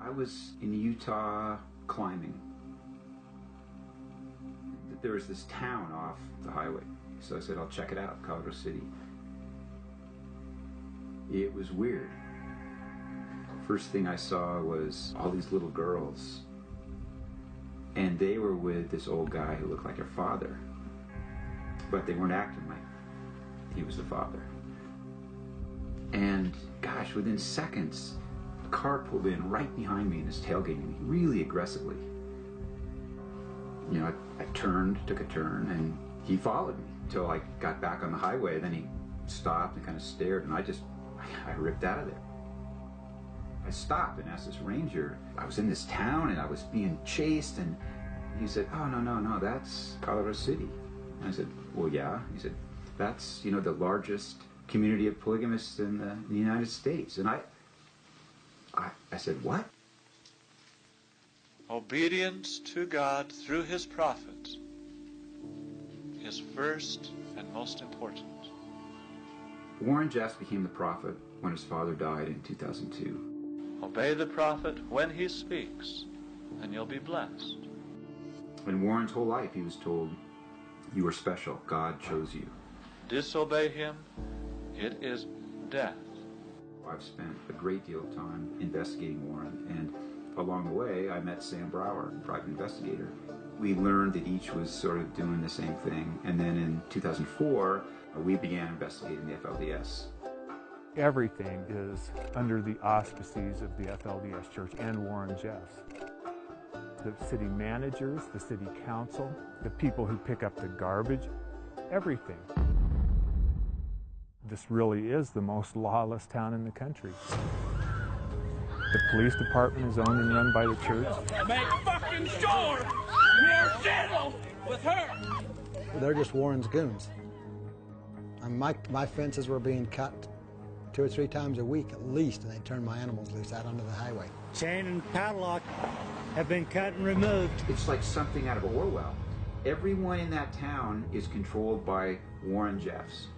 I was in Utah climbing. There was this town off the highway, so I said, I'll check it out, Colorado City. It was weird. First thing I saw was all these little girls, and they were with this old guy who looked like their father, but they weren't acting like he was the father. And gosh, within seconds, a car pulled in right behind me and was tailgating me really aggressively. You know, I turned, took a turn, and he followed me until I got back on the highway. Then he stopped and kind of stared, and I ripped out of there. I stopped and asked this ranger, I was in this town and I was being chased, and he said, oh, no, that's Colorado City. And I said, well, yeah. He said, that's, you know, the largest community of polygamists in the United States. And I said, what? Obedience to God through his prophets is first and most important. Warren Jeffs became the prophet when his father died in 2002. Obey the prophet when he speaks, and you'll be blessed. In Warren's whole life, he was told, you are special, God chose you. Disobey him, it is death. I've spent a great deal of time investigating Warren, and along the way, I met Sam Brower, private investigator. We learned that each was sort of doing the same thing, and then in 2004, we began investigating the FLDS. Everything is under the auspices of the FLDS Church and Warren Jeffs. The city managers, the city council, the people who pick up the garbage, everything. This really is the most lawless town in the country. The police department is owned and run by the church. Make fucking sure we're settled with her. They're just Warren's goons. And my fences were being cut 2 or 3 times a week at least, and they turned my animals loose out onto the highway. Chain and padlock have been cut and removed. It's like something out of Orwell. Everyone in that town is controlled by Warren Jeffs.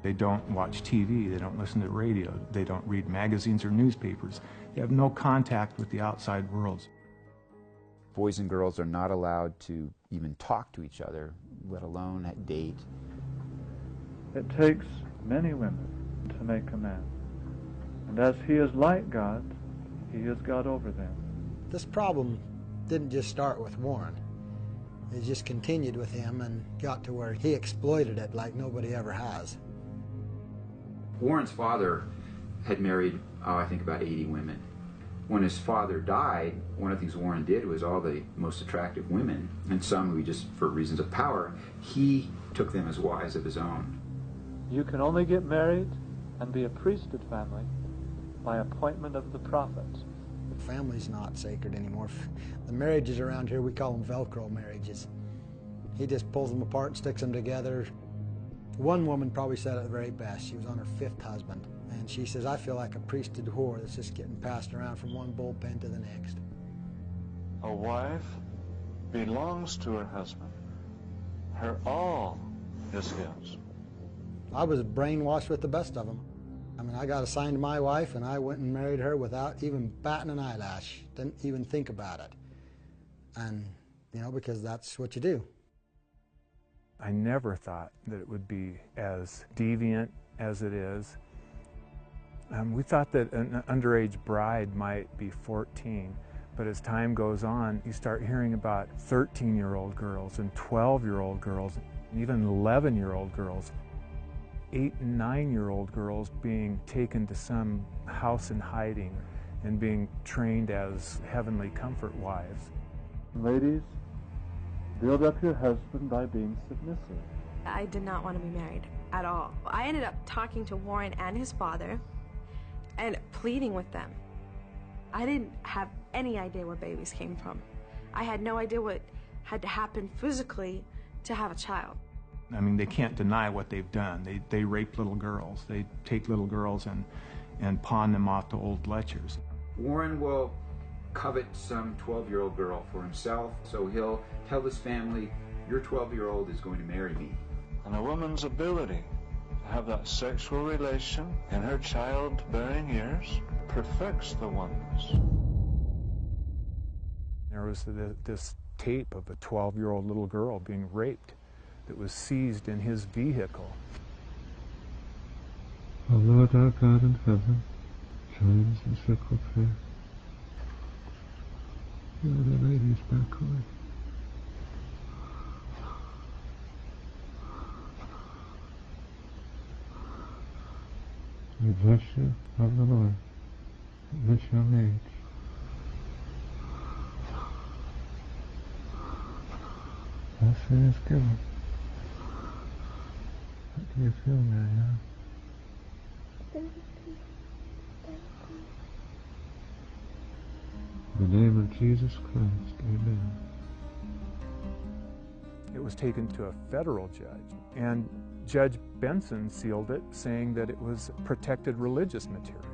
They don't watch TV, they don't listen to radio, they don't read magazines or newspapers. They have no contact with the outside world. Boys and girls are not allowed to even talk to each other, let alone date. It takes many women to make a man. And as he is like God, he is God over them. This problem didn't just start with Warren. It just continued with him and got to where he exploited it like nobody ever has. Warren's father had married, I think about 80 women. When his father died, one of the things Warren did was all the most attractive women, and some who just for reasons of power, he took them as wives of his own. You can only get married and be a priesthood family by appointment of the prophets. The family's not sacred anymore. The marriages around here, we call them Velcro marriages. He just pulls them apart and sticks them together. One woman probably said it the very best. She was on her 5th husband. And she says, I feel like a priesthood whore that's just getting passed around from one bullpen to the next. A wife belongs to her husband. Her all is his. I was brainwashed with the best of them. I mean, I got assigned to my wife, and I went and married her without even batting an eyelash. Didn't even think about it. And, you know, because that's what you do. I never thought that it would be as deviant as it is. We thought that an underage bride might be 14, but as time goes on, you start hearing about 13-year-old girls and 12-year-old girls, and even 11-year-old girls. 8- and 9-year-old girls being taken to some house in hiding and being trained as heavenly comfort wives. Ladies, build up your husband by being submissive. I did not want to be married at all. I ended up talking to Warren and his father and pleading with them. I didn't have any idea where babies came from. I had no idea what had to happen physically to have a child. I mean, they can't deny what they've done. They rape little girls. They take little girls and pawn them off to old lechers. Warren will covet some 12-year-old girl for himself, so he'll tell his family, your 12-year-old is going to marry me. And a woman's ability to have that sexual relation in her childbearing years perfects the oneness. There was this tape of a 12-year-old little girl being raped that was seized in his vehicle. O Lord our God in heaven, join us in circle prayer. The ladies back away. We bless you of the Lord at this young age. Blessing is given. How do you feel, Marianne? In the name of Jesus Christ, amen. It was taken to a federal judge, and Judge Benson sealed it, saying that it was protected religious material.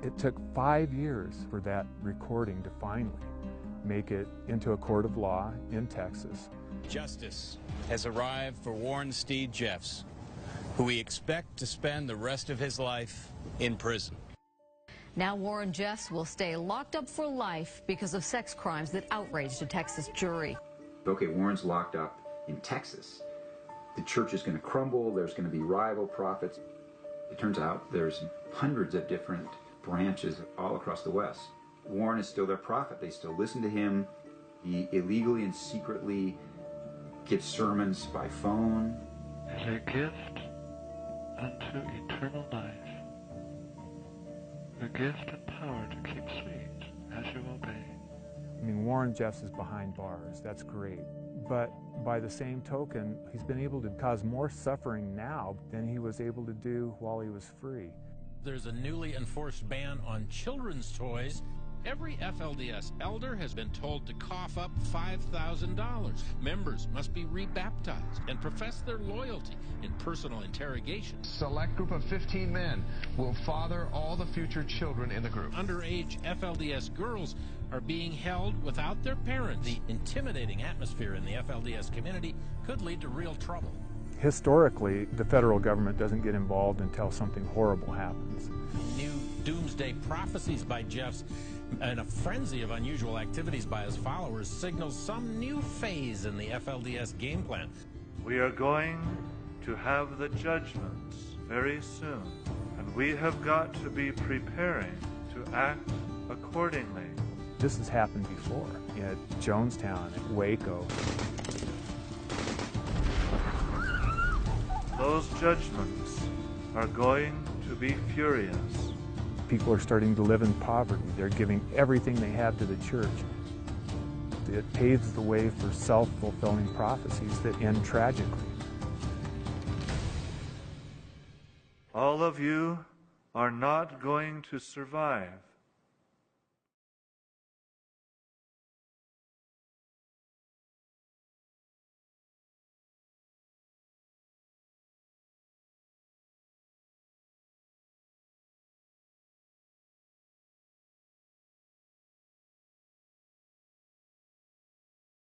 It took 5 years for that recording to finally make it into a court of law in Texas. Justice has arrived for Warren Steed Jeffs, who we expect to spend the rest of his life in prison. Now Warren Jeffs will stay locked up for life because of sex crimes that outraged a Texas jury. Okay, Warren's locked up in Texas. The church is going to crumble. There's going to be rival prophets. It turns out there's hundreds of different branches all across the West. Warren is still their prophet. They still listen to him. He illegally and secretly gets sermons by phone. As a gift unto eternal life, a gift and power to keep sweet as you obey. I mean, Warren Jeffs is behind bars. That's great. But by the same token, he's been able to cause more suffering now than he was able to do while he was free. There's a newly enforced ban on children's toys. Every FLDS elder has been told to cough up $5,000. Members must be rebaptized and profess their loyalty in personal interrogation. Select group of 15 men will father all the future children in the group. Underage FLDS girls are being held without their parents. The intimidating atmosphere in the FLDS community could lead to real trouble. Historically, the federal government doesn't get involved until something horrible happens. New doomsday prophecies by Jeffs and a frenzy of unusual activities by his followers signals some new phase in the FLDS game plan. We are going to have the judgments very soon, and we have got to be preparing to act accordingly. This has happened before at Jonestown, at Waco. Those judgments are going to be furious. People are starting to live in poverty. They're giving everything they have to the church. It paves the way for self-fulfilling prophecies that end tragically. All of you are not going to survive